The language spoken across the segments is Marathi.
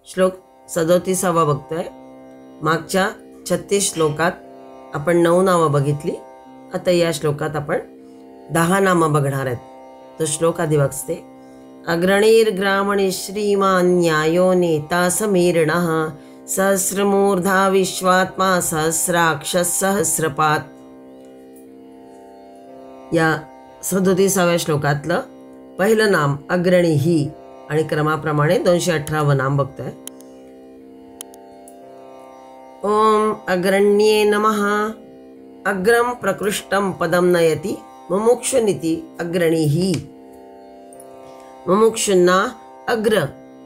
श्लोक 37 बघतोय. मागच्या 36 श्लोकात आपण 9 नावं बघितली. आता या श्लोकात आपण 10 नामं बघणार आहेत. तो श्लोक आधी बघते. अग्रणीर्ग्रामणी श्रीमान न्यायो नेता समीरणः सहस्रमूर्धा विश्वात्मा सहस्राक्ष सहस्रपात. या 37व्या श्लोकातलं पहिलं नाम अग्रणी ही आणि क्रमाप्रमाणे 218वं नाम बघतोय. ओम अग्रण्ये नमः. अग्रम प्रकृष्टम पदम नयति मुमुक्षुनिति अग्रणी ही. मुमुक्षुंना अग्र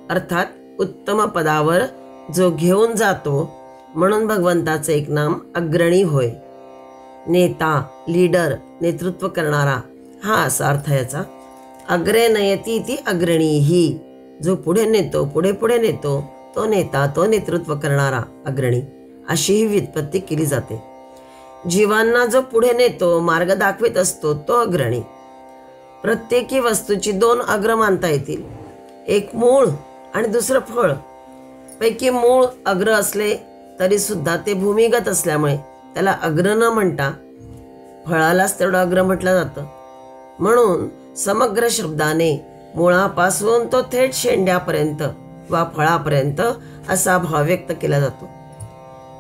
अर्थात उत्तम पदावर जो घेऊन जातो म्हणून भगवंताचं एक नाम अग्रणी होय. नेता, लीडर, नेतृत्व करणारा हा असा अर्थ याचा. अग्रे नयती ती अग्रणी ही. जो पुढे नेतो, पुढे पुढे नेतो तो नेता, तो नेतृत्व करणारा अग्रणी अशी ही व्युत्पत्ती केली जाते. जीवांना जो पुढे नेतो, मार्ग दाखवित असतो तो अग्रणी. प्रत्येकी वस्तूची 2 अग्र मानता येतील. एक मूळ आणि दुसरं फळ. पैकी मूळ अग्र असले तरी सुद्धा ते भूमिगत असल्यामुळे त्याला अग्र न म्हणता फळालाच तेवढं अग्र म्हटलं जातं. म्हणून समग्र शब्दाने मुळापासून तो थेट शेंड्यापर्यंत वा फळापर्यंत असा भाव व्यक्त केला जातो.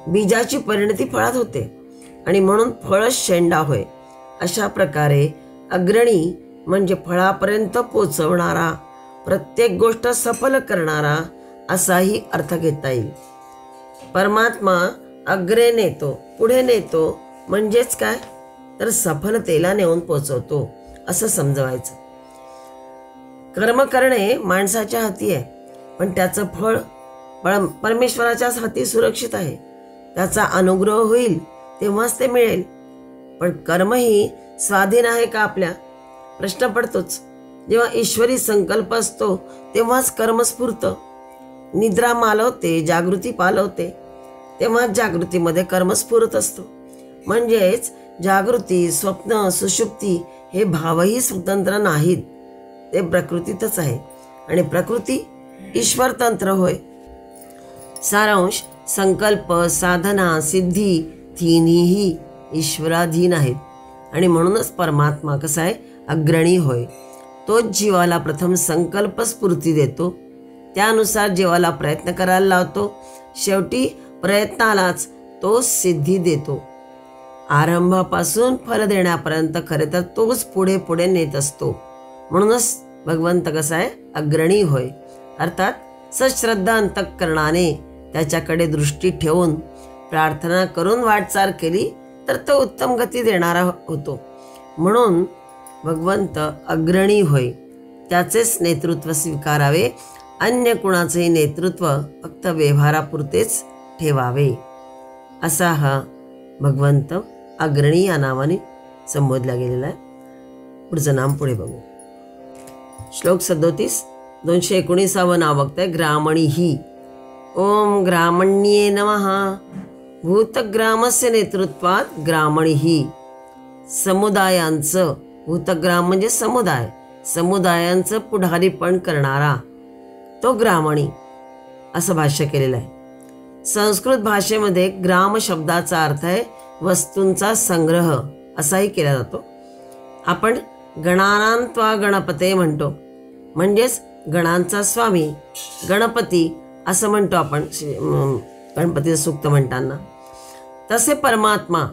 बीजाची परिणती फळात होते आणि म्हणून फळच शेंडा होय. अशा प्रकारे अग्रणी म्हणजे फळापर्यंत पोचवणारा, प्रत्येक गोष्ट सफल करणारा असाही अर्थ घेता येईल. परमात्मा अग्रे नेतो, पुढे नेतो म्हणजेच काय तर सफलतेला नेऊन पोचवतो असं समजवायचं. कर्म करणे माणसाच्या हाती आहे, पण त्याचं फळ परमेश्वराच्याच हाती सुरक्षित आहे. त्याचा अनुग्रह होईल तेव्हाच ते मिळेल. पण कर्मही स्वाधीन आहे का आपल्या? प्रश्न पडतोच. जेव्हा ईश्वरी संकल्प असतो तेव्हाच कर्म स्फुरतं. निद्रा मालवते, जागृती पालवते, तेव्हा जागृतीमध्ये कर्म स्फुरत असतो. म्हणजेच जागृती, स्वप्न, सुषुप्ती हे भावही स्वतंत्र नाहीत. ते प्रकृतीतच आहे आणि प्रकृती ईश्वर तंत्र होय. सारांश संकल्प, साधना, सिद्धी तिन्हीही ईश्वराधीन आहेत आणि म्हणूनच परमात्मा कसा आहे अग्रणी होय. तोच जीवाला प्रथम संकल्प स्फूर्ती देतो, त्यानुसार जीवाला प्रयत्न करायला लावतो, शेवटी प्रयत्नालाच तो सिद्धी देतो. आरंभापासून फल देण्यापर्यंत खरे तर तोच पुढे पुढे नेत असतो. म्हणूनच भगवंत कसा आहे अग्रणी होय. अर्थात सश्रद्धा अंतःकरणाने त्याच्याकडे दृष्टी ठेवून प्रार्थना करून वाटचाल केली तर तो उत्तम गती देणारा होतो. म्हणून भगवंत अग्रणी होय. त्याचेच नेतृत्व स्वीकारावे, अन्य कुणाचेही नेतृत्व फक्त व्यवहारापुरतेच ठेवावे. असा हा भगवंत अग्रणी या नावाने संबोधला गेलेला आहे. पुढचं नाम पुढे बघू. श्लोक 37 219वं नाव बघताय. ग्रामणी ही. ओम ग्रामण्ये नमः. भूतग्रामस्य नेतृत्वात ग्रामणी ही. समुदायांचं, भूतग्राम म्हणजे समुदाय, समुदायांचं पुढारीपण करणारा तो ग्रामणी असं भाष्य केलेलं आहे. संस्कृत भाषेमध्ये ग्राम शब्दाचा अर्थ आहे वस्तूंचा संग्रह असाही केला जातो. आपण गणानां त्वा गणपते म्हणतो, म्हणजेच गणांचा स्वामी गणपती असं म्हणतो आपण गणपतीचं सूक्त म्हणताना. तसे परमात्मा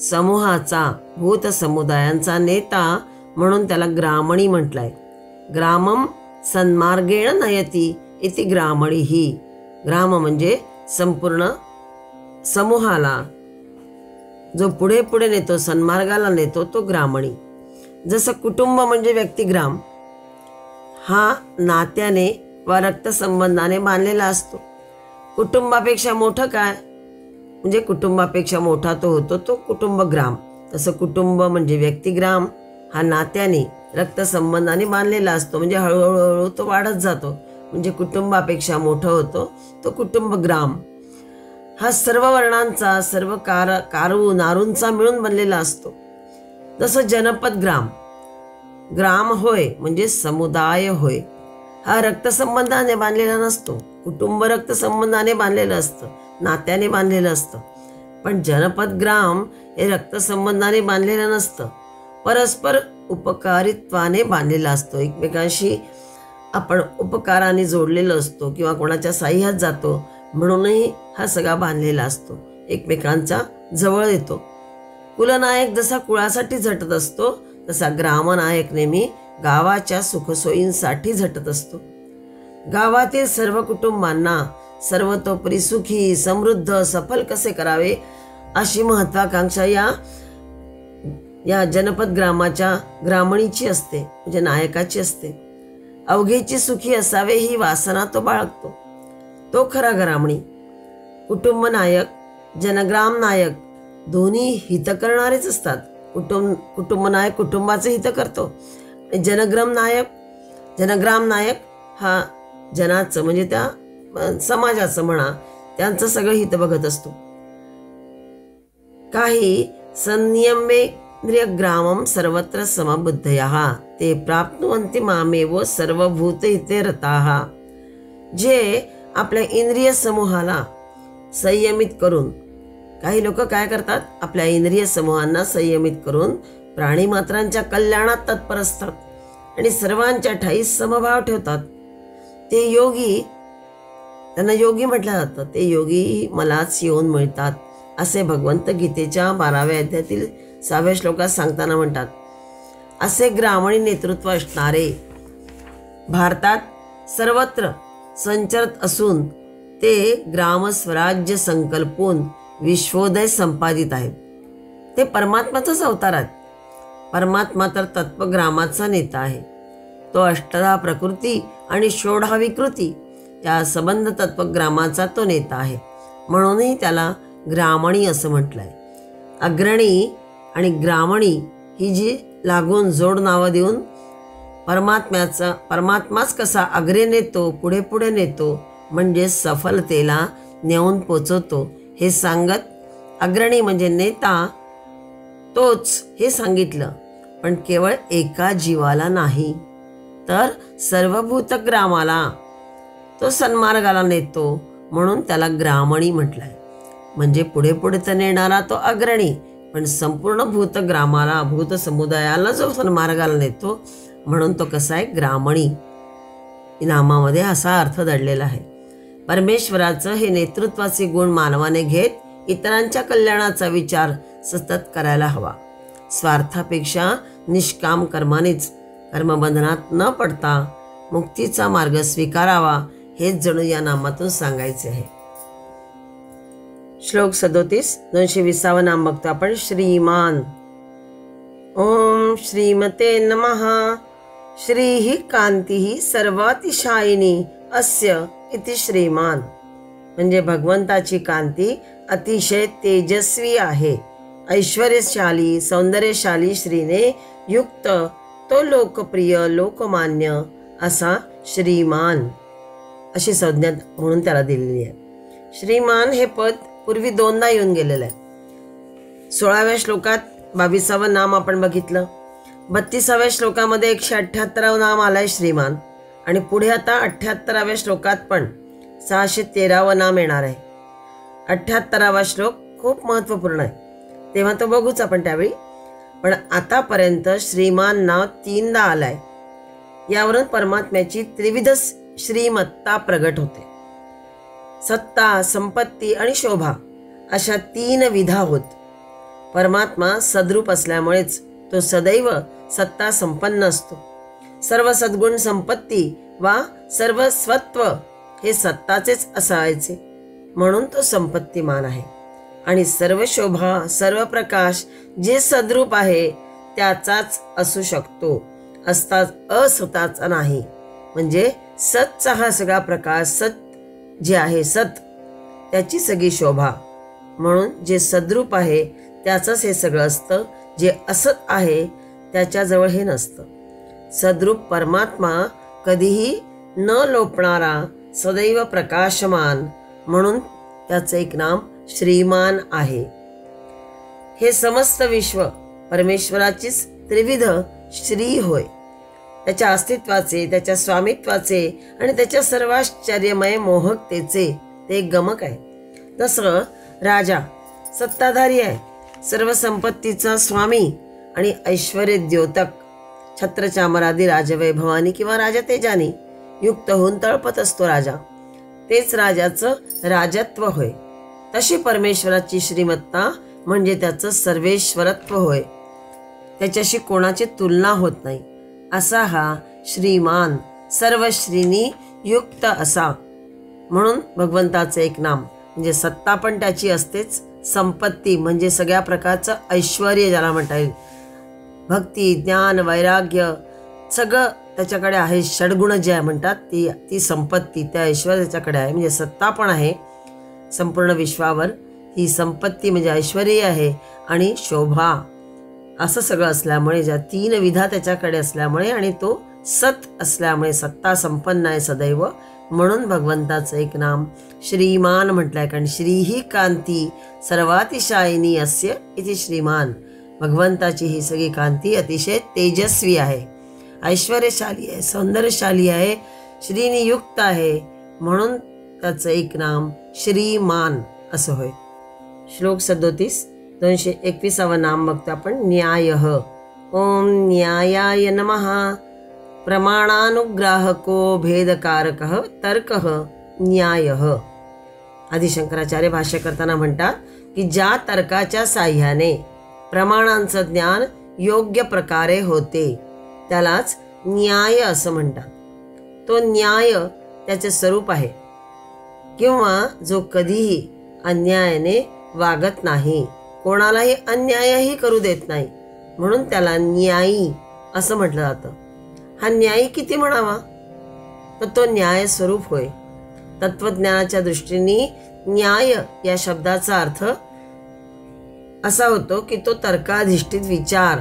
समूहाचा, भूत समुदायांचा नेता म्हणून त्याला ग्रामणी म्हटलंय. ग्रामम सन्मार्गेण नयती इति ग्रामणी ही. ग्राम म्हणजे संपूर्ण समूहाला जो पुढे पुढे नेतो, सन्मार्गाला नेतो तो ग्रामणी. जसं कुटुंब म्हणजे व्यक्तिग्राम हा नात्याने व रक्तसंबंधाने बांधलेला असतो. कुटुंबापेक्षा मोठं काय म्हणजे कुटुंबापेक्षा मोठा तो होतो तो कुटुंबग्राम. तसं कुटुंब म्हणजे व्यक्तिग्राम हा नात्याने रक्तसंबंधाने बांधलेला असतो. म्हणजे हळूहळू तो वाढत जातो, म्हणजे कुटुंबापेक्षा मोठं होतो तो कुटुंबग्राम. हा सर्व वर्णांचा, सर्व कारू नारूंचा मिळून बनलेला असतो. जसं जनपद ग्राम, ग्राम होय म्हणजे समुदाय होय. हा रक्तसंबंधाने बांधलेला नसतो. कुटुंब रक्तसंबंधाने बांधलेलं असतं, नात्याने बांधलेलं असतं. पण जनपद ग्राम हे रक्तसंबंधाने बांधलेलं नसतं, परस्पर उपकारित्वाने बांधलेला असतो. एकमेकांशी आपण उपकाराने जोडलेलो असतो किंवा कोणाच्या साह्यात जातो म्हणूनही हा सगळा बांधलेला असतो, एकमेकांचा जवळ येतो. कुलनायक जसा कुळासाठी झटत असतो तसा ग्रामनायक नेहमी गावाच्या सुखसोयींसाठी झटत असतो. गावातील सर्व कुटुंबांना सर्वतोपरी सुखी, समृद्ध, सफल कसे करावे अशी महत्वाकांक्षा या जनपद ग्रामाच्या ग्रामणीची असते, म्हणजे नायकाची असते. अवघेची सुखी असावे ही वासना तो बाळगतो, तो खरा ग्रामणी. कुटुंब नायक, जनग्राम नायक दोन्ही हित करणारेच असतात. कुटुंब नायक कुटुंबाचे हित करतो, जनग्राम नायक हा जनाचं म्हणजे त्या समाजाचं म्हणा त्यांचं सगळं हित बघत असतो. काही संयमेंद्रिय ग्रामम सर्वत्र समबुद्धयः ते प्राप्नुवन्ति मामेव सर्वभूत हिते रताः. जे आपल्या इंद्रिय समूहाला संयमित करून, काही लोक काय करतात, आपल्या इंद्रिय समूहांना संयमित करून प्राणी मात्रांच्या कल्याणात तत्पर असतात आणि सर्वांच्या ठाई समभाव ठेवतात. ते योगी, त्यांना योगी म्हटलं जातं. ते योगी मलाच येऊन मिळतात असे भगवंत गीतेच्या 12व्या अध्यायातील 6व्या श्लोकात सांगताना म्हणतात. असे ग्रामणी नेतृत्व असणारे भारतात सर्वत्र संचरत असून ते ग्रामस्वराज्य संकल्पून विश्वोदय संपादित आहेत. ते परमात्माचाच अवतार आहेत. परमात्मा तर तत्वग्रामाचा नेता आहे. तो अष्टधा प्रकृती आणि षोडहा विकृती या संबंध तत्वग्रामाचा तो नेता आहे. म्हणूनही त्याला ग्रामणी असं म्हटलंय. अग्रणी आणि ग्रामणी ही जी लागून जोड नावं देऊन परमात्माच कसा अग्रे नेतो, पुढे पुढे नेतो म्हणजे सफलतेला नेऊन पोचवतो हे सांगत अग्रणी म्हणजे नेता तोच हे सांगितलं. पण केवळ एका जीवाला नाही तर सर्वभूत ग्रामाला तो सन्मार्गाला नेतो म्हणून त्याला ग्रामणी म्हटलंय. म्हणजे पुढे पुढे तर नेणारा तो अग्रणी, पण संपूर्ण भूत ग्रामाला, भूत समुदायाला जो सन्मार्गाला नेतो म्हणून तो कसा आहे, ग्रामणी. नामामध्ये असा अर्थ दडलेला आहे. परमेश्वराचं हे नेतृत्वाचे गुण मानवाने घेत इतरांच्या कल्याणाचा विचार सतत करायला हवा. स्वार्थापेक्षा निष्काम कर्मानेच, कर्मबंधनात न पडता मुक्तीचा मार्ग स्वीकारावा हेच जणू या नामातून सांगायचे आहे. श्लोक 37 220 नाम बघतो आपण. श्रीमान. ओम श्रीमते नमः. श्रीहि कांतीहि सर्वातिशायिनी अस्य इति श्रीमान. म्हणजे भगवंताची कांती अतिशय तेजस्वी आहे. ऐश्वर्यशाली, सौंदर्यशाली श्रीने युक्त तो लोकप्रिय, लोकमान्य असा श्रीमान अशी संज्ञा म्हणून त्याला दिलेली आहे. श्रीमान हे पद पूर्वी 2दा येऊन गेलेलं आहे. 16व्या श्लोकात 22वं नाम आपण बघितलं. 32व्या श्लोकामध्ये 178वं नाम आलंय श्रीमान आणि पुढे आता 78व्या श्लोकात पण 613वं नाम येणार आहे. 78वा श्लोक खूप महत्त्वपूर्ण आहे, तेव्हा तो बघूच आपण त्यावेळी. पण आतापर्यंत श्रीमान नाव 3दा आलाय. यावरून परमात्म्याची त्रिविध श्रीमत्ता प्रगट होते. सत्ता, संपत्ती आणि शोभा अशा 3 विधा होत. परमात्मा सद्रूप असल्यामुळेच तो सदैव सत्ता संपन्न असतो. सर्व सद्गुण संपत्ती वा सर्व स्वत्व हे सत्ताचेच असायचे म्हणून तो संपत्तिमान आहे. आणि सर्व शोभा, सर्व प्रकाश जे सद्रूप आहे त्याचाच असू शकतो, असताचा नाही. म्हणजे सतचा हा सगळा प्रकाश, सत जे आहे सत त्याची सगळी शोभा, म्हणून जे सद्रूप आहे त्याचंच हे सगळं असतं. जे असत आहे त्याच्याजवळ हे नसतं. सद्रूप परमात्मा कधीही न लोपणारा, सदैव प्रकाशमान म्हणून त्याचं एक नाम श्रीमान आहे. हे समस्त विश्व परमेश्वराचीच त्रिविध श्री होय. त्याच्या अस्तित्वाचे, त्याच्या स्वामित्वाचे आणि त्याच्या सर्वाश्चर्यमय मोहकतेचे ते एक गमक आहे. जसं राजा सत्ताधारी आहे, सर्व संपत्तीचा स्वामी आणि ऐश्वर्य द्योतक, छत्रचामरादी राजवैभवानी किंवा राजा तेजानी युक्त होऊन तळपत असतो राजा, तेच राजाचं राजत्व होय. तशी परमेश्वराची श्रीमत्ता म्हणजे त्याचं सर्वेश्वरत्व होय. त्याच्याशी कोणाची तुलना होत नाही असा हा श्रीमान, सर्व श्रीनी युक्त असा. म्हणून भगवंताचं एक नाम म्हणजे सत्ता पण त्याची असतेच, संपत्ती म्हणजे सगळ्या प्रकारचं ऐश्वर्य ज्याला म्हणता येईल, भक्ती, ज्ञान, वैराग्य सगळं त्याच्याकडे आहे. षडगुण जे आहे म्हणतात ती संपत्ती, त्या ऐश्वर्य त्याच्याकडे आहे. म्हणजे सत्ता पण आहे संपूर्ण विश्वावर, ही संपत्ती म्हणजे ऐश्वर्य आहे आणि शोभा, असं सगळं असल्यामुळे, ज्या तीन विधा त्याच्याकडे असल्यामुळे आणि तो सत असल्यामुळे सत्ता संपन्न आहे सदैव. म्हणून भगवंताचं एक नाम श्रीमान म्हटलंय, कारण श्री ही कांती सर्वातिशायिनी अस्य इति श्रीमान. भगवंताची ही सगळी कांती अतिशय तेजस्वी आहे, ऐश्वर्यशाली आहे, सौंदर्यशाली आहे, श्रीनी युक्त आहे. म्हणून त्याचं एक नाम श्रीमान असं होय. श्लोक 37 221 नाम बघतो आपण. न्यायः. ओम न्यायाय नमः. प्रमाणानुग्राहको भेदकारकः तर्कः न्यायः. आदि शंकराचार्य भाष्य करताना म्हणतात की ज्या तर्काच्या साह्याने प्रमाणांचं ज्ञान योग्य प्रकारे होते त्यालाच न्याय असं म्हणतात. तो न्याय त्याचे स्वरूप आहे, किंवा जो कधीही अन्यायाने वागत नाही, कोणालाही अन्यायही करू देत नाही, म्हणून त्याला न्यायी असं म्हटलं जातं. हा न्यायी किती म्हणावा, तर तो न्याय स्वरूप होय. तत्वज्ञानाच्या दृष्टीने न्याय या शब्दाचा अर्थ असा होतो की तो तर्काधिष्ठित विचार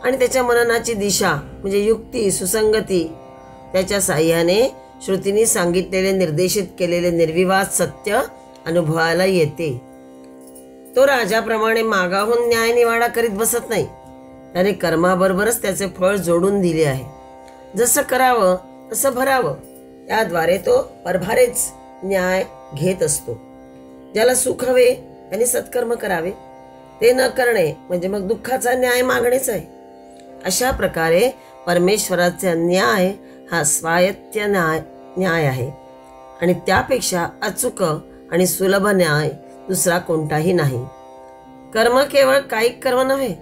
आणि त्याच्या मननाची दिशा म्हणजे युक्ती, सुसंगती, त्याच्या साह्याने श्रुतींनी सांगितलेले, निर्देशित केलेले निर्विवाद सत्य अनुभवायला येते. तो राजाप्रमाणे मागाहून न्याय निवाडा करीत बसत नाही, त्याने कर्माबरोबरच त्याचे फळ जोडून दिले आहे. जसं करावं तसं भरावं, त्याद्वारे तो परभारेच न्याय घेत असतो. ज्याला सुख हवे त्याने सत्कर्म करावे, ते न करणे म्हणजे मग दुःखाचा न्याय मागणेच आहे. अशा प्रकारे परमेश्वराचा न्याय हा स्वायत्त न्याय आहे आणि त्यापेक्षा अचूक आणि सुलभ न्याय दुसरा कोणताही नाही. कर्म केवळ कायिक कर्म नव्हे,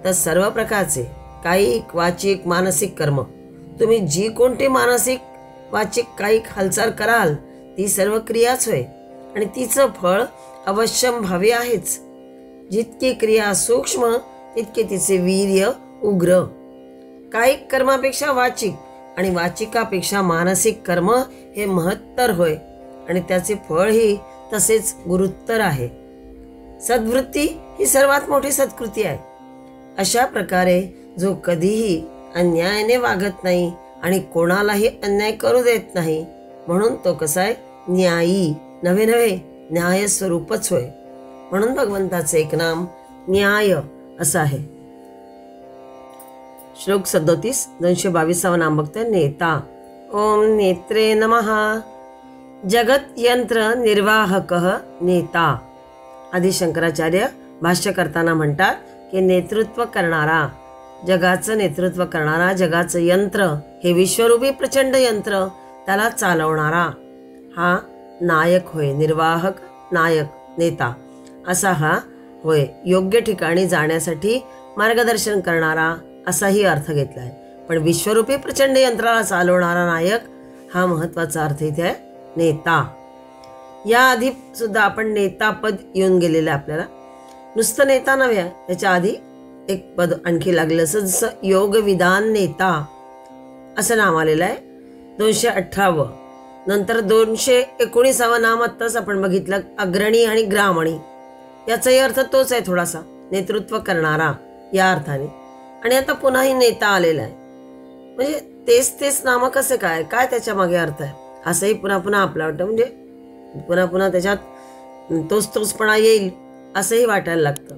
तर सर्व प्रकारचे कायिक, वाचिक, मानसिक कर्म, तुम्ही जी कोणती मानसिक, वाचिक, कायिक हालचाल कराल ती सर्व क्रियाच होय आणि तिचं फळ अवश्यम भावी आहेच. जितकी क्रिया सूक्ष्म तितके तिचे वीर्य उग्र. कायिक कर्मापेक्षा वाचिक आणि वाचिकापेक्षा मानसिक कर्म हे महत्तर होय आणि त्याचे फळही तसेच गुरुत्तर आहे. सद्वृत्ती ही सर्वात मोठी सत्कृती आहे. अशा प्रकारे जो कधीही अन्यायाने वागत नाही आणि कोणालाही अन्याय करू देत नाही, म्हणून तो कसा आहे, न्यायी नव्हे न्याय स्वरूपच होय. म्हणून भगवंताचे एक नाम न्याय असं आहे. श्लोक 37 222 नाम बघतोय. नेता. ओम नेत्रे नमः. जगत यंत्र निर्वाहकः नेता. आदि शंकराचार्य भाष्य करताना म्हणतात की नेतृत्व करणारा, जगाचं नेतृत्व करणारा, जगाचं यंत्र हे विश्वरूपी प्रचंड यंत्र, त्याला चालवणारा हा नायक होय. निर्वाहक, नायक, नेता असा हा होय. योग्य ठिकाणी जाण्यासाठी मार्गदर्शन करणारा असाही अर्थ घेतला आहे. पण विश्वरूपी प्रचंड यंत्राला चालवणारा नायक हा महत्वाचा अर्थ इथे आहे, नेता. याआधी सुद्धा आपण नेता पद येऊन गेलेलं आपल्याला. नुसतं नेता नव्हे, त्याच्या आधी एक पद आणखी लागलं, जसं योग विधान नेता असं नाम आलेलं आहे 218. नंतर 219 नाम आत्ताच आपण बघितलं, अग्रणी आणि ग्रामणी. याचाही अर्थ तोच आहे, थोडासा नेतृत्व करणारा या अर्थाने. आणि आता पुन्हाही नेता आलेला आहे. म्हणजे तेच नाम कसे काय त्याच्या मागे अर्थ आहे असंही पुन्हा पुन्हा आपलं वाटतं. म्हणजे पुन्हा पुन्हा त्याच्यात तोचपणा येईल असंही वाटायला लागतं.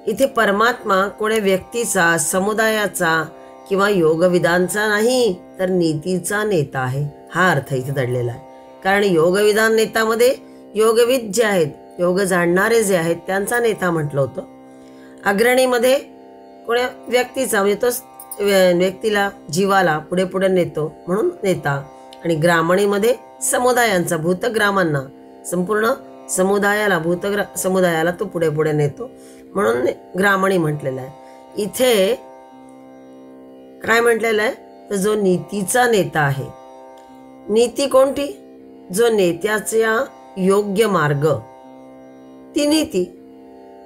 इथे परमात्मा कोण्या व्यक्तीचा, समुदायाचा किंवा योगविदांचा नाही तर नीतीचा नेता आहे, हा अर्थ इथे दडलेला आहे. कारण योगविधान नेतामध्ये योगविद जे आहेत, योग जाणणारे जे आहेत त्यांचा नेता म्हटलं होतं. अग्रणीमध्ये कोण्या व्यक्तीचा म्हणजे तो व्यक्तीला जीवाला पुढे पुढे नेतो म्हणून नेता. आणि ग्रामणीमध्ये समुदायांचा, भूतग्रामांना, संपूर्ण समुदायाला, समुदायाला तो पुढे पुढे नेतो म्हणून ग्रामणी म्हटलेला आहे. इथे काय म्हटलेलं आहे तर जो नीतीचा नेता आहे. नीती कोणती? जो नेत्याचा योग्य मार्ग, ती नीती.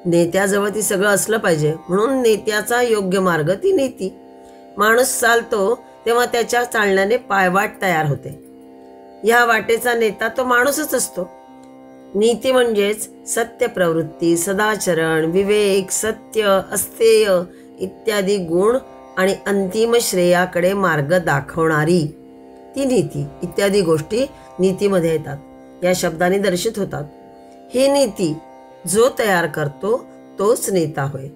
नेत्याजवळ ती सगळं असलं पाहिजे म्हणून नेत्याचा योग्य मार्ग ती नीती. माणूस चालतो तेव्हा त्याच्या चालण्याने पायवाट तयार होते. या वाटेचा नेता तो माणूसच असतो. नीती म्हणजेच सत्य प्रवृत्ती, सदाचरण, विवेक, सत्य, अस्तेय इत्यादी गुण आणि अंतिम श्रेयाकडे मार्ग दाखवणारी ती नीती इत्यादी गोष्टी नीतीमध्ये येतात, या शब्दाने दर्शित होतात. ही नीती जो तयार करतो तोच नेता होय.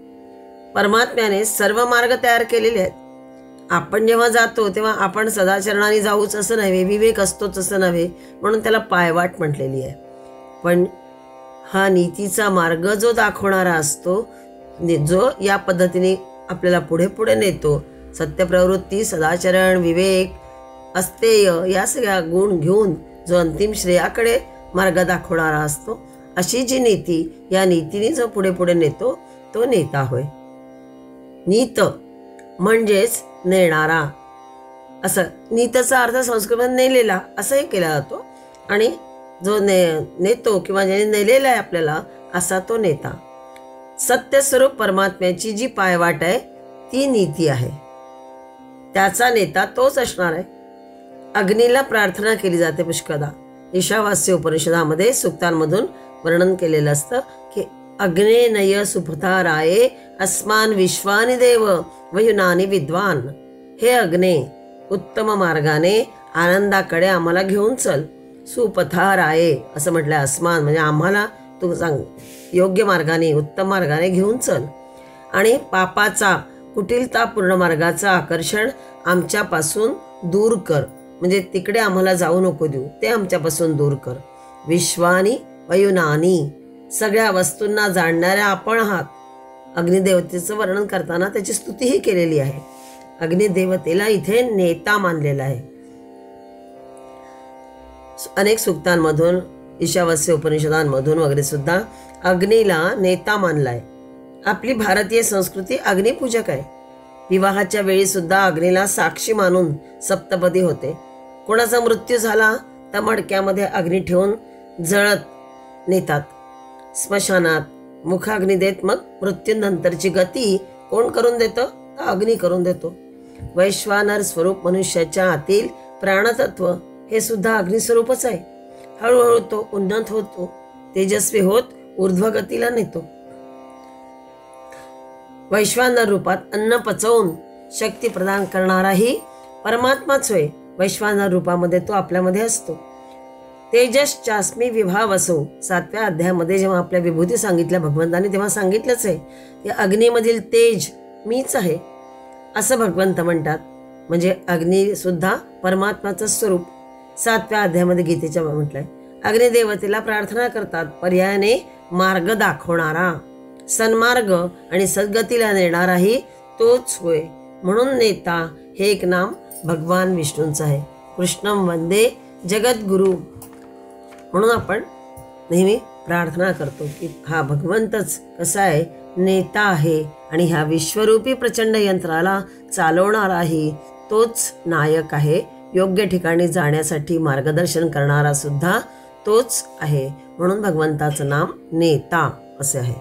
परमात्म्याने सर्व मार्ग तयार केलेले आहेत. आपण जेव्हा जातो तेव्हा आपण सदाचरणाने जाऊच असं नव्हे, विवेक असतोच असं नव्हे, म्हणून त्याला पायवाट म्हटलेली आहे. पण हा नीतीचा मार्ग जो दाखवणारा असतो, जो या पद्धतीने आपल्याला पुढे पुढे नेतो, सत्यप्रवृत्ती, सदाचरण, विवेक, अस्तेय या सगळ्या गुण घेऊन जो अंतिम श्रेयाकडे मार्ग दाखवणारा असतो, अशी जी नीती, या नीतीने जो पुढे पुढे नेतो तो नेता होय. नीत म्हणजेच नेणारा, असं नीतचा अर्थ संस्कृतमध्ये नेलेला असंही केला जातो. आणि जो नेतो किंवा ज्याने नेलेला आहे आपल्याला, असा तो नेता. सत्यस्वरूप परमात्म्याची जी पायवाट आहे ती नीती आहे, त्याचा नेता तोच असणार आहे. अग्नीला प्रार्थना केली जाते पुष्कळदा. ईशावास्य उपनिषदामध्ये सूक्तांमधून वर्णन केलेलं असतं की अग्ने नय सुपथा राये अस्मान विश्वानि देव वयुनानी विद्वान. हे अग्ने, उत्तम मार्गाने आनंदाकडे आम्हाला घेऊन चल. सुपथा राये असं म्हटलं, अस्मान म्हणजे आम्हाला तू सांग योग्य मार्गाने, उत्तम मार्गाने घेऊन चल. आणि पापाचा, कुटिलतापूर्ण मार्गाचं आकर्षण आमच्यापासून दूर कर, म्हणजे तिकडे आम्हाला जाऊ नको देऊ, ते आमच्यापासून दूर कर. विश्वानी वयुनानी, सगळ्या वस्तूंना जाणणाऱ्या आपण आहात. अग्निदेवतेचं वर्णन करताना त्याची स्तुतीही केलेली आहे. अग्निदेवतेला इथे नेता मानलेला आहे. अनेक सूक्तांमधून, ईशावास्य उपनिषदांमधून वगैरे सुद्धा अग्नीला नेता मानलाय. आपली भारतीय संस्कृती अग्निपूजक आहे. विवाहाच्या वेळी सुद्धा अग्नीला साक्षी मानून सप्तपदी होते. कोणाचा मृत्यू झाला तर मडक्यामध्ये अग्नी ठेवून जळत नेतात स्मशानात, मुखाग्नी देत. मग मृत्यूनंतरची गती कोण करून देतं तर अग्नी करून देतो. वैश्वानर स्वरूप मनुष्याच्या आतील प्राणतत्व हे सुद्धा अग्निस्वरूपच आहे. हळूहळू तो उन्नत होतो, तेजस्वी होत ऊर्ध्वगतीला नेतो. वैश्वानर रूपात अन्न पचवून शक्ती प्रदान करणाराही परमात्माच होय. वैश्वानर रूपामध्ये तो आपल्यामध्ये असतो. तेजस चास्मी विभाव असो, 7व्या अध्यायामध्ये जेव्हा आपल्या विभूती सांगितल्या भगवंतांनी तेव्हा सांगितलंच आहे की अग्नीमधील तेज मीच आहे असं भगवंत म्हणतात. म्हणजे अग्नी सुद्धा परमात्माचं स्वरूप 7व्या अध्यायामध्ये गीतेच्या म्हटलंय. अग्निदेवतेला प्रार्थना करतात, पर्यायाने मार्ग दाखवणारा, सन्मार्ग आणि सद्गतीला नेणाराही तोच होय. म्हणून नेता हे एक नाम भगवान विष्णूंचं आहे. कृष्णम वंदे जगद्गुरु म्हणून आपण नेहमी प्रार्थना करतो की हा भगवंतच कसा आहे, नेता आहे. आणि ह्या विश्वरूपी प्रचंड यंत्राला चालवणाराही तोच नायक आहे. योग्य ठिकाणी जाण्यासाठी मार्गदर्शन करणारा सुद्धा तोच आहे. म्हणून भगवंताचं नाम नेता असे आहे.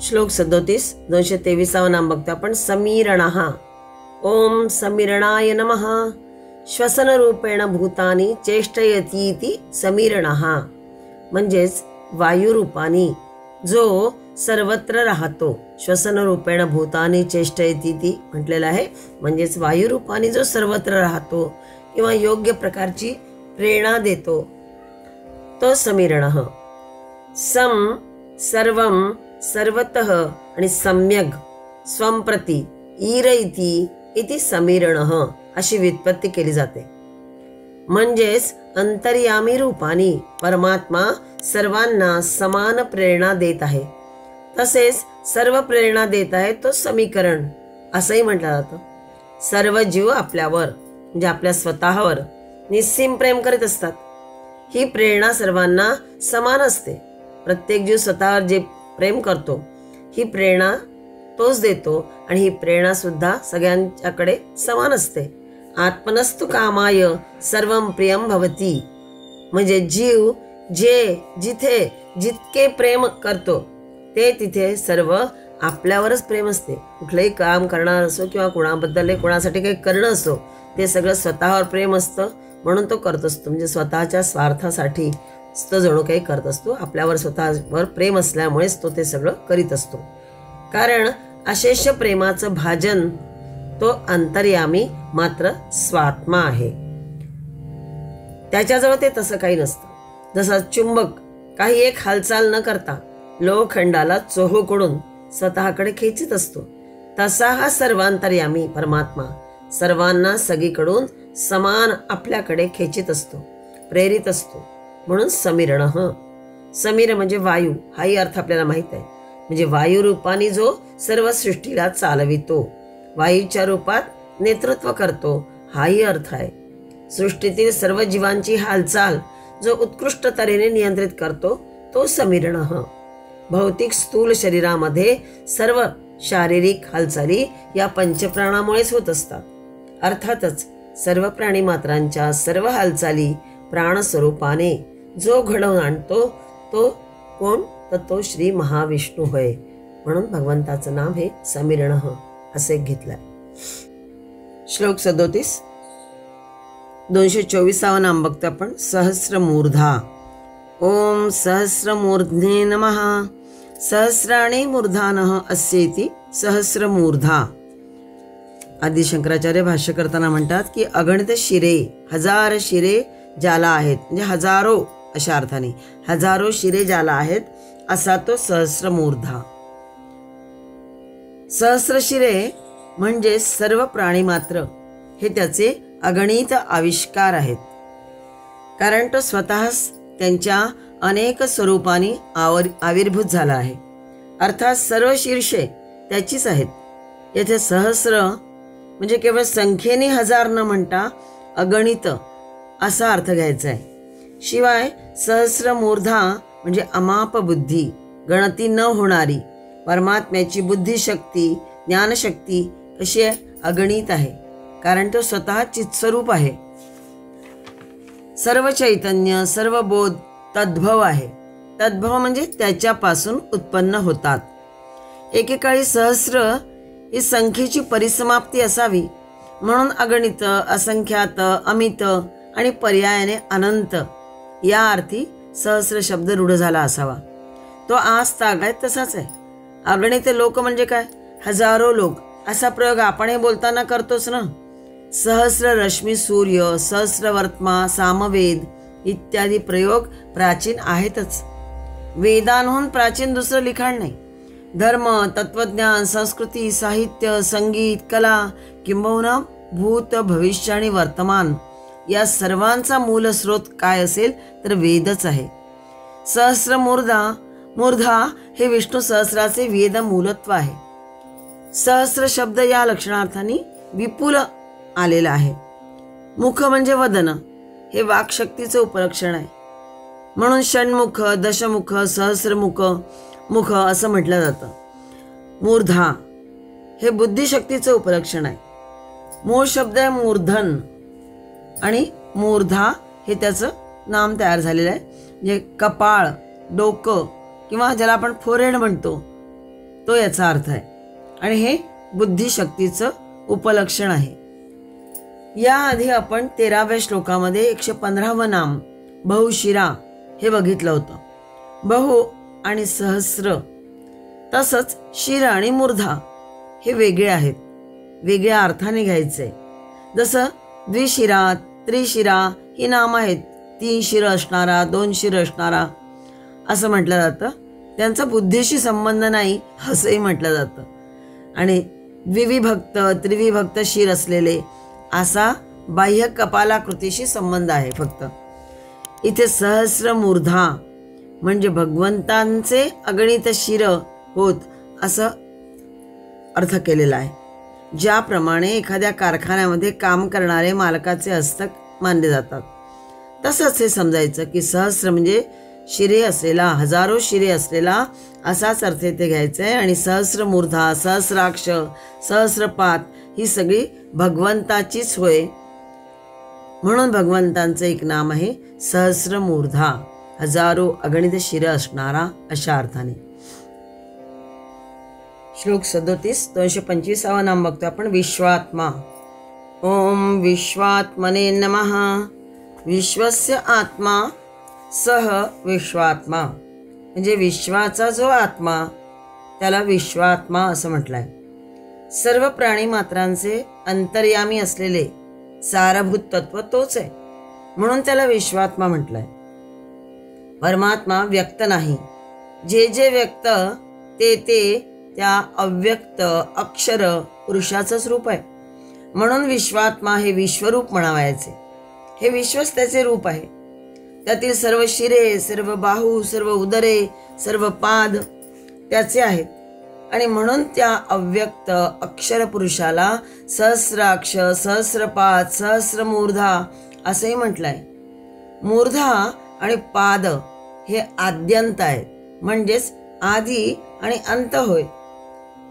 श्लोक 37, 223 नाम बघतो आपण. समीरणः. ओम समीरणाय नमः. श्वसन रूपेण भूतानी चेष्टयतीति समीरणः. म्हणजेच वायुरूपानी जो सर्वत्र राहतो. श्वसन रूपेण भूतानी चेष्टयतीति म्हटलेलं आहे. म्हणजेच वायुरूपानी जो सर्वत्र राहतो किंवा योग्य प्रकारची प्रेरणा देतो तो समीरणः. सम सर्वम सर्वतः आणि सम्यग स्वंप्रती ईर इति समीरणः अशी व्युत्पत्ती केली जाते. म्हणजेच अंतर्यामी रूपाने परमात्मा सर्वांना समान प्रेरणा देत आहे. तसेच सर्व प्रेरणा देत आहे तो समीकरण असंही म्हटलं जातं. सर्व जीव आपल्यावर म्हणजे आपल्या स्वतःवर निस्सीम प्रेम करीत असतात. ही प्रेरणा सर्वांना समान असते. प्रत्येक जीव स्वतःवर जे प्रेम करतो ही प्रेरणा तोच देतो आणि ही प्रेरणा सुद्धा सगळ्यांच्याकडे समान असते. आत्मनस्तु कामाय सर्वं प्रियं भवती. म्हणजे जीव जिथे जितके प्रेम करतो ते तिथे सर्व आपल्यावरच प्रेम असते. कुठलंही काम करणार असो किंवा कोणाबद्दल कोणासाठी काही करणं असो ते सगळं स्वतःवर प्रेम असतं म्हणून तो करत असतो. म्हणजे स्वतःच्या स्वार्थासाठी तो जणू काही करत असतो. आपल्यावर स्वतःवर प्रेम असल्यामुळेच तो ते सगळं करीत असतो. कारण अशेष प्रेमाचं भाजन तो अंतर्यामी मात्र स्वात्मा आहे. त्याच्याजवळ ते तसं काही नसतं. जसा चुंबक काही एक हालचाल न करता लोखंडाला चोहोकडून स्वतःकडे खेचीत असतो तसा हा सर्वांतर्यामी परमात्मा सर्वांना सगळीकडून समान आपल्याकडे खेचीत असतो, प्रेरित असतो. म्हणून समीरण. समीर म्हणजे वायू हाही अर्थ आपल्याला माहित आहे. म्हणजे वायू रूपाने जो सर्व सृष्टीला चालवितो, वायूच्या रूपात नेतृत्व करतो हाही अर्थ आहे. सृष्टीतील सर्व जीवांची हालचाल जो उत्कृष्ट तऱ्हेने नियंत्रित करतो तो समीरण. भौतिक स्थूल शरीरामध्ये सर्व शारीरिक हालचाली या पंचप्राणामुळेच होत असतात. अर्थातच सर्व प्राणी मात्रांच्या सर्व हालचाली प्राणस्वरूपाने जो घडवून आणतो तो कोण, तर तो श्री महाविष्णू होय. म्हणून भगवंताचं नाव हे समीरण असे घेतलंय. श्लोक 37. 224 नाम बघतो आपण. सहस्रमूर्धा. ओम सहस्रमूर्ध्ने नमः. सहस्राणि मूर्धानः अस्येति सहस्रमूर्धा. आदि शंकराचार्य भाष्य करताना म्हणतात की अगणित शिरे, हजार शिरे ज्याला आहेत, म्हणजे हजारो अशा अर्थाने हजारो शिरे ज्याला आहेत असा तो सहस्रमूर्धा. सहस्र शिरे म्हणजे सर्व प्राणी मात्र हे त्याचे अगणित आविष्कार आहेत. कारण तो स्वतः त्यांच्या अनेक स्वरूपांनी आविर्भूत झाला आहे. अर्थात सर्व शीर्षे त्याचीच आहेत. येथे सहस्र म्हणजे केवळ संख्येने हजार न म्हणता अगणित असा अर्थ घ्यायचा आहे. शिवाय सहस्रमूर्धा म्हणजे अमाप बुद्धी, गणती न होणारी परमात्म्याची बुद्धिशक्ती, ज्ञानशक्ती कशी आहे, अगणित आहे. कारण तो स्वतः चित्स्वरूप आहे. सर्व चैतन्य, सर्व बोध तद्भव आहे. तद्भव म्हणजे त्याच्यापासून उत्पन्न होतात. एकेकाळी सहस्र ही संख्येची परिसमाप्ती असावी म्हणून अगणित, असंख्यात, अमित आणि पर्यायाने अनंत या अर्थी सहस्र शब्द रूढ झाला असावा. तो आज तागायत तसाच आहे. अगणित लोक म्हणजे काय, हजारो लोक असा प्रयोग आपणही बोलताना करतोच ना. सहस्र रश्मी सूर्य, सहस्रवर्त्मा, सामवेद इत्यादी प्रयोग प्राचीन आहेतच. वेदांहून प्राचीन दुसरं लिखाण नाही. धर्म, तत्वज्ञान, संस्कृती, साहित्य, संगीत, कला किंबहुना भूत, भविष्य आणि वर्तमान या सर्वांचा मूल स्रोत काय असेल तर वेदच आहे. मूर्धा हे विष्णू सहस्राचे वेद मूलत्व आहे. सहस्र शब्द या लक्षणार्थाने विपुल आलेला आहे. मुख म्हणजे वदन हे वाक्शक्तीचं उपलक्षण आहे. म्हणून षण्मुख, दशमुख, सहस्रमुख मुख असं म्हटलं जातं. मूर्धा हे बुद्धिशक्तीचं उपलक्षण आहे. मूळ शब्द आहे मूर्धन आणि मूर्धा हे त्याचं नाम तयार झालेलं आहे. म्हणजे कपाळ, डोकं किंवा ज्याला आपण फोरहेड म्हणतो तो याचा अर्थ आहे. आणि हे बुद्धिशक्तीचं उपलक्षण आहे. याआधी आपण 13व्या श्लोकामध्ये 115वं नाम बहुशिरा हे बघितलं होतं. बहु आणि सहस्र तसंच शिर आणि मूर्धा हे वेगळे आहेत, वेगळ्या अर्थाने घ्यायचे. जसं द्विशिरा, त्रिशिरा ही नाम आहेत. 3 शिर असणारा, 2 शिर असणारा असं म्हटलं जातं. त्यांचा बुद्धीशी संबंध नाही असंही म्हटलं जातं. आणि द्विविभक्त त्रिविभक्त शिर असलेले असा बाह्य कपालाकृतीशी संबंध आहे फक्त. इथे सहस्र मूर्धा म्हणजे भगवंतांचे अगणित शिर होत असं अर्थ केलेला आहे. ज्याप्रमाणे एखाद्या कारखान्यामध्ये काम करणारे मालकाचे हस्तक मानले जातात, तसंच हे समजायचं की सहस्र म्हणजे शिरे असलेला, हजारो शिरे असलेला असाच अर्थ इथे घ्यायचा आहे. आणि सहस्र मूर्धा, सहस्राक्ष, सहस्रपात ही सगळी भगवंताचीच होय. म्हणून भगवंतांचं एक नाम आहे सहस्रमूर्धा, हजारो अगणित शिर असणारा अशा अर्थाने. श्लोक 37 225 नाम बघतो आपण. विश्वात्मा. ओम विश्वात्मने नमः. विश्वस्य आत्मा सह विश्वात्मा म्हणजे विश्वाचा जो आत्मा त्याला विश्वात्मा असं म्हटलंय. सर्व प्राणी मात्रांचे अंतर्यामी असलेले सारभूत तत्व तोच आहे, म्हणून त्याला विश्वात्मा म्हटलंय. परमात्मा व्यक्त नाही. जे जे व्यक्त ते त्या अव्यक्त अक्षर पुरुषाचंच रूप आहे. म्हणून विश्वात्मा हे विश्वरूप म्हणावायचे. हे विश्वच त्याचे रूप आहे. त्यातील सर्व शिरे, सर्व बाहू, सर्व उदरे, सर्व पाद त्याचे आहेत. आणि म्हणून त्या अव्यक्त अक्षर पुरुषाला सहस्राक्ष, सहस्रपाद, सहस्रमूर्धा असंही म्हटलंय. मूर्धा आणि पाद हे आद्यंत आहेत, म्हणजेच आधी आणि अंत होय.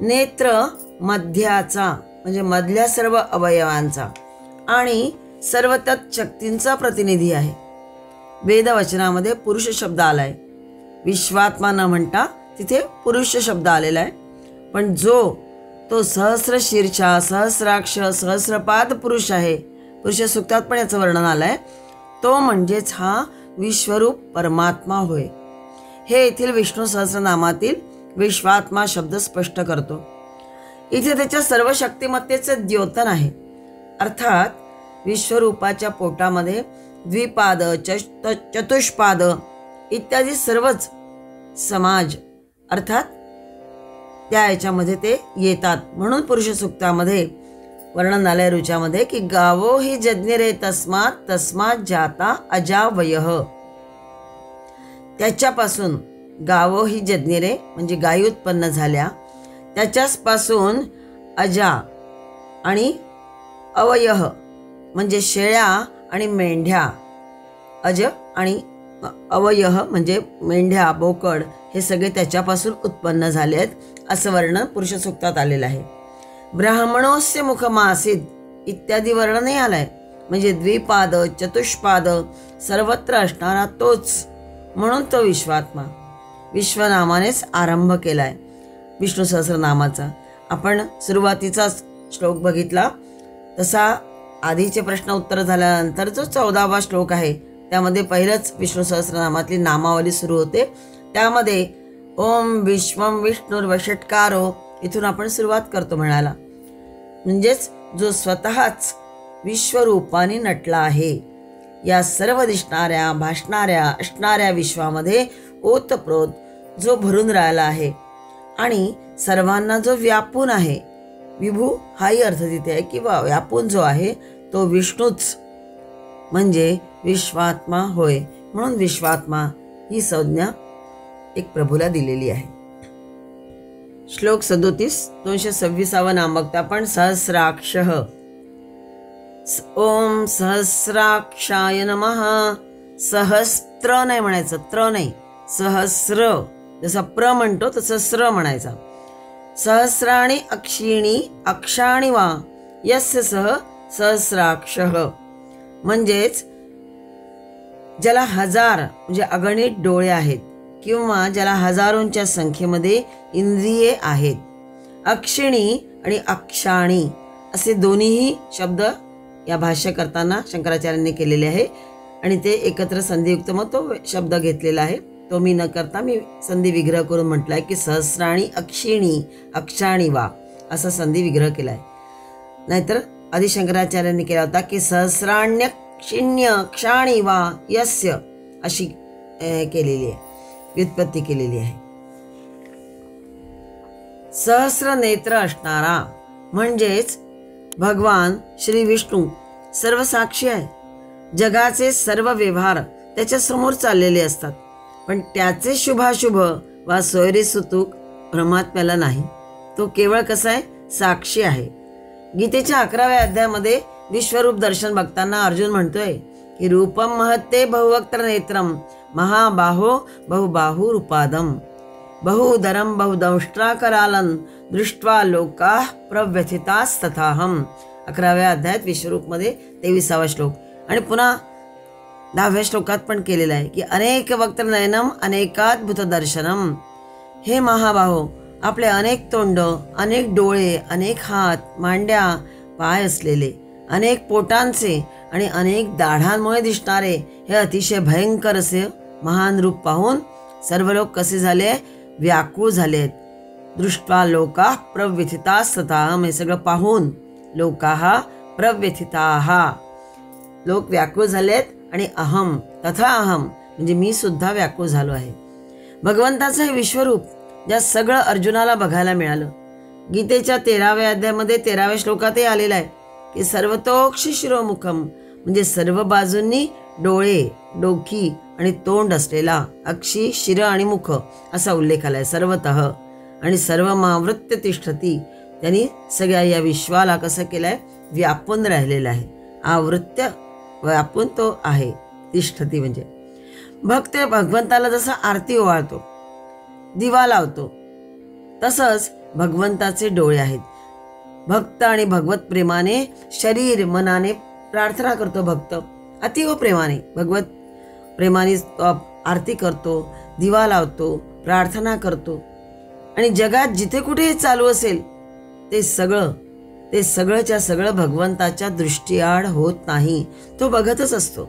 नेत्र मध्याचा म्हणजे मधल्या सर्व अवयवांचा आणि सर्व तत् शक्तींचा प्रतिनिधी आहे. वेदवचनामध्ये पुरुष शब्द आलाय. विश्वात्मा न म्हणता तिथे पुरुष शब्द आलेला आहे. पण तो सहस्र शीर्षा, सहस्राक्ष, सहस्रपाद पुरुष आहे, पुरुष सूक्तात पण याचं वर्णन आलंय, तो म्हणजेच हा विश्वरूप परमात्मा होय. हे येथील विष्णू सहस्रनामातील विश्वात्मा शब्द स्पष्ट करतो. इथे त्याच्या सर्व शक्तिमत्तेचे द्योतन आहे. अर्थात विश्वरूपाच्या पोटामध्ये द्विपाद, चतुष्पाद इत्यादी सर्वच समाज अर्थात त्या याच्यामध्ये ते येतात. म्हणून पुरुष सूक्तामध्ये वर्णन आलंय ऋचामध्ये की गावो ही जज्ञिरे तस्मात जाता अजावयः. त्याच्यापासून गावो ही जज्ञिरे म्हणजे गायी उत्पन्न झाल्या, त्याच्यापासून अजा आणि अवयः म्हणजे शेळ्या आणि मेंढ्या. अज आणि अवयः म्हणजे मेंढ्या, बोकड हे सगळे त्याच्यापासून उत्पन्न झाले आहेत असं वर्णन पुरुष सूक्तात आलेलं आहे. ब्राह्मणोस्य मुखमासीद इत्यादी वर्णनही आलाय. म्हणजे द्विपाद, चतुष्पाद सर्वत्र असणारा तोच, म्हणून तो विश्वात्मा. विश्वनामानेच आरंभ केलाय विष्णू सहस्रनामाचा. आपण सुरुवातीचा श्लोक बघितला तसा आधीचे प्रश्न उत्तर झाल्यानंतर जो 14वा श्लोक आहे त्यामध्ये पहिलंच विष्णू सहस्रनामातली नामावली सुरू होते. त्यामध्ये ओम विश्वम विष्णुर्वषट्कारो इथून आपण सुरुवात करतो म्हणाला. म्हणजेच जो स्वतःच विश्वरूपाने नटला आहे. या सर्व दिसणाऱ्या, भासणाऱ्या, असणाऱ्या विश्वामध्ये ओतप्रोत जो भरून राहिला आहे आणि सर्वांना जो व्यापून आहे. विभू हाही अर्थ तिथे आहे किंवा व्यापून जो आहे तो विष्णूच म्हणजे विश्वात्मा होय. म्हणून विश्वात्मा ही संज्ञा एक प्रभूला दिलेली आहे. श्लोक 37 226 नाम बघता आपण. सहस्राक्षः. ओम सहस्राक्षाय नमः. सहस्त्र नाही म्हणायचं, त्र नाही, सहस्र जसा प्र म्हणतो तसं स्र म्हणायचा. सहस्राणि अक्षिणी अक्षाणी वा यस्य सह सहस्राक्षः म्हणजेच ज्याला हजार म्हणजे अगणित डोळे आहेत किंवा ज्याला हजारोंच्या संख्येमध्ये इंद्रिये आहेत. अक्षिणी आणि अक्षाणी असे दोन्हीही शब्द या भाष्य करताना शंकराचार्यांनी केलेले आहे आणि ते एकत्र संधियुक्त मग तो शब्द घेतलेला आहे. तो मी न करता मी संधी विग्रह करून म्हटलाय की सहस्राणी अक्षिणी अक्षाणी वा असा संधी विग्रह केलाय. नाहीतर आधी शंकराचार्यांनी केला होता की सहस्राण्य क्षिण्य क्षाणी वा यस्य अशी केलेली आहे, व्युत्पत्ती केलेली आहे. सहस्र नेत्र असणारा म्हणजेच भगवान श्री विष्णू सर्व साक्षी आहे. जगाचे सर्व व्यवहार त्याच्या समोर चाललेले असतात, पण त्याचे शुभाशुभ वा सोयरे सुतूक परमात्म्याला नाही. तो केवळ कसा आहे? साक्षी आहे. गीतेच्या 11व्या अध्यायामध्ये विश्वरूप दर्शन बघताना अर्जुन म्हणतोय की रूपम महत्ते बहुवक्त्र नेत्रम महाबाहो बहुबाहू रूपादम बहुदरम बहुदंष्ट्राकरालन दृष्ट्वा लोकाः प्रव्यथितास्तथाहम. 11व्या अध्यायात विश्वरूपमध्ये 23वा श्लोक आणि पुन्हा 10व्या श्लोकात पण केलेला आहे की अनेक वक्त्र नयनम अनेकाद्भुत दर्शनम. हे महाबाहो, आपले अनेक तोंड, अनेक डोळे, अनेक हात, मांड्या, पाय असलेले, अनेक पोटांचे आणि अनेक दाढांमुळे दिसणारे हे अतिशय भयंकर असे महान रूप पाहून सर्व लोक कसे झाले? व्याकुळ झालेत. दृष्ट्वा लोकाः प्रव्यथितास्तथाहम. हे सगळं पाहून लोकाः प्रव्यथिताः, लोक व्याकुळ झालेत आणि अहम तथा अहम म्हणजे मी सुद्धा व्याकुळ झालो आहे. भगवंताचं हे विश्वरूप ज्या सगळं अर्जुनाला बघायला मिळालं. गीतेच्या 13व्या अध्यायामध्ये 13व्या श्लोकातही आलेला आहे की सर्वतोक्षी शिरोमुखम म्हणजे सर्व बाजूंनी डोळे, डोकी आणि तोंड असलेला, अक्षी, शिर आणि मुख असा उल्लेख आलाय. सर्वतः आणि सर्व मावृत्य तिष्ठती, त्यांनी सगळ्या या विश्वाला कसं केलंय? व्यापून राहिलेलं आहे. आवृत्य व्यापून तो आहे. तिष्ठती म्हणजे भक्त भगवंताला जसा आरती ओवाळतो, दिवा लावतो, तसंच भगवंताचे डोळे आहेत. भक्त आणि भगवत प्रेमाने शरीर मनाने प्रार्थना करतो. भक्त अतिव प्रेमाने भगवत प्रेमाने आरती करतो, दिवा लावतो, प्रार्थना करतो. आणि जगात जिथे कुठे चालू असेल ते सगळंच्या सगळं भगवंताच्या दृष्टीआड होत नाही, तो बघतच असतो.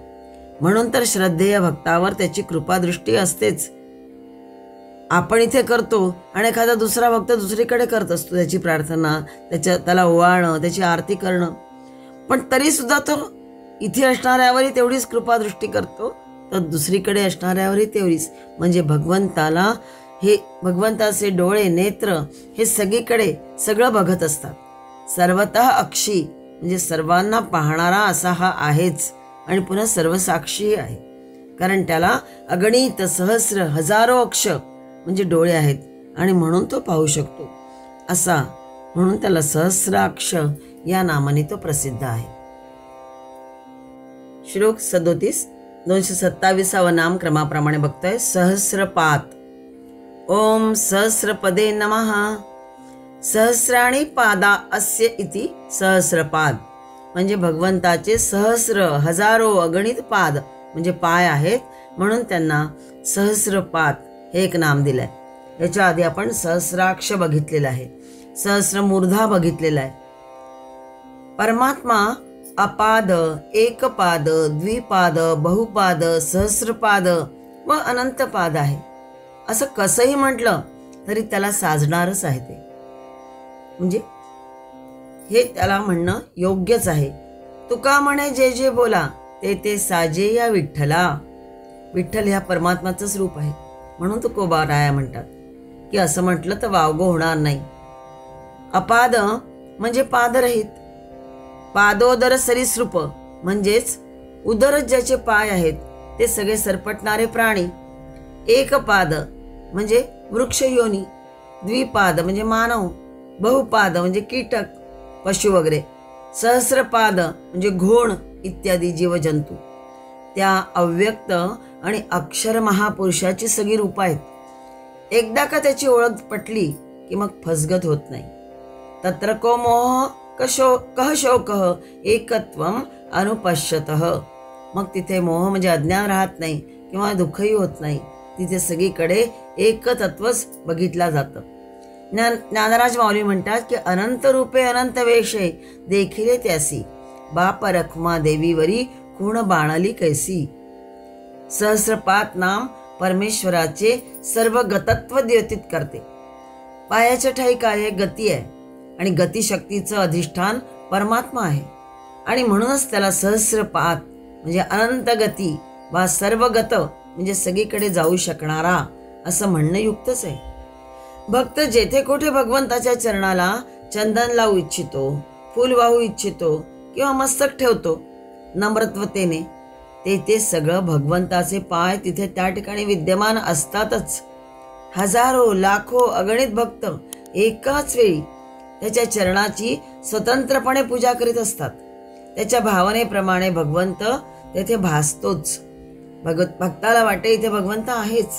म्हणून तर श्रद्धेय भक्तावर त्याची कृपादृष्टी असतेच. आपण इथे करतो आणि एखादा दुसरा भक्त दुसरीकडे करत असतो त्याची प्रार्थना, त्याला ओवाळणं, त्याची आरती करणं, पण तरी सुद्धा तो इथे असणाऱ्यावरही तेवढीच कृपादृष्टी करतो, तर दुसरीकडे असणाऱ्यावरही तेवढीच. म्हणजे भगवंताला हे भगवंताचे डोळे, नेत्र हे सगळीकडे सगळं बघत असतात. सर्वतः अक्षी म्हणजे सर्वांना पाहणारा असा हा आहेच आणि पुन्हा सर्व साक्षी आहे. कारण त्याला अगणित सहस्र हजारो अक्ष म्हणजे डोळे आहेत आणि म्हणून तो पाहू शकतो असा, म्हणून त्याला सहस्राक्ष या नामाने तो प्रसिद्ध आहे. श्लोक 37 227वा नाम क्रमाप्रमाणे बघतोय. सहस्रपात. ओम सहस्रपदे नमः. सहस्राणि पादा अस्य इति सहस्रपाद म्हणजे भगवंताचे सहस्र हजारो अगणित पाद म्हणजे पाय आहेत, म्हणून त्यांना सहस्रपाद हे एक नाम दिलंय. याच्या आधी आपण सहस्राक्ष बघितलेलं आहे, सहस्रमूर्धा बघितलेला आहे. परमात्मा अपाद, एकपाद, द्विपाद, बहुपाद, सहस्रपाद व अनंतपाद आहे. असं कसंही म्हटलं तरी त्याला साजणारच आहे. ते म्हणजे हे त्याला म्हणणं योग्यच आहे. तुका म्हणे जे जे बोला ते ते साजे या विठ्ठला. विठ्ठल ह्या परमात्माचंच रूप आहे, म्हणून तुकोबाराया म्हणतात की असं म्हटलं तर वावगं होणार नाही. अपाद म्हणजे पादरहित. पादोदर सरीसृप म्हणजेच उदरच ज्याचे पाय आहेत ते सगळे सरपटणारे प्राणी. एकपाद म्हणजे वृक्षयोनी. द्विपाद म्हणजे मानव. बहुपाद म्हणजे कीटक, पशु वगैरे. सहस्रपाद म्हणजे घोण इत्यादी जीवजंतू. त्या अव्यक्त आणि अक्षर महापुरुषाची सगळी रूप आहेत. एकदा का त्याची ओळख पटली की मग फसगत होत नाही. तत्र को मोह कह शोकः एकत्वम अनुपश्यतः. मग तिथे मोह म्हणजे अज्ञान राहत नाही किंवा दुःखही होत नाही. तिथे सगळीकडे एकतत्वच बघितला जातं. ज्ञानराज माऊली म्हणतात की अनंत रूपे अनंत वेशे देखिले त्यासी बाप रखमा देवीवरी कोण बाणाली कैसी. सहस्रपात नाम परमेश्वराचे सर्व गतत्व द्योतित करते. पायाच्या ठाई काय गती आहे आणि गतिशक्तीचं अधिष्ठान परमात्मा आहे आणि म्हणूनच त्याला सहस्रपात म्हणजे अनंत गती वा सर्वगत म्हणजे सगळीकडे जाऊ शकणारा असं म्हणणं युक्तच आहे. भक्त जेथे कोठे भगवंताच्या चरणाला चंदन लावू इच्छितो, फूल वाहू इच्छितो किंवा मस्तक ठेवतो नम्रत्वतेने, ते सगळं भगवंताचे पाय तिथे त्या ठिकाणी विद्यमान असतातच. हजारो लाखो अगणित भक्त एकाच वेळी त्याच्या चरणाची स्वतंत्रपणे पूजा करीत असतात. त्याच्या भावनेप्रमाणे भगवंत तेथे भासतोच. भक्ताला वाटे इथे भगवंत आहेच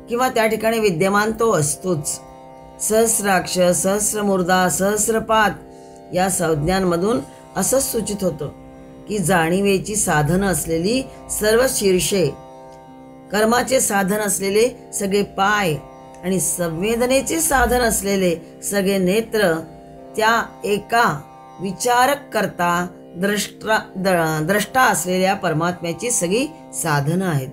किंवा त्या ठिकाणी विद्यमान तो असतोच. सहस्राक्ष, सहस्रमूर्धा, सहस्रपाद या संज्ञांमधून असंच सूचित होतं की जाणीवेची साधनं असलेली सर्व शीर्षे, कर्माचे साधन असलेले सगळे पाय आणि संवेदनेचे साधन असलेले सगळे नेत्र त्या एका विचारक करता द्रष्टा असलेल्या परमात्म्याची सगळी साधनं आहेत.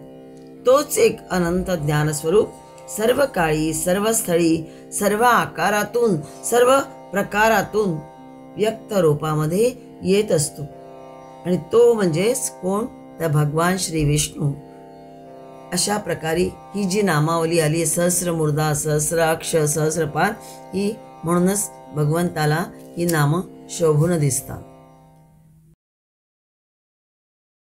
तोच एक अनंत ज्ञानस्वरूप सर्व काळी, सर्व स्थळी, सर्व आकारातून, सर्व प्रकारातून व्यक्त रूपामध्ये येत असतो. आणि तो म्हणजेच कोण? तर भगवान श्री विष्णू. अशा प्रकारे ही जी नामावली आली, सहस्रमूर्धा, सहस्राक्ष, सहस्रपाद, ही म्हणूनच भगवंताला ही नामं शोभून दिसतात.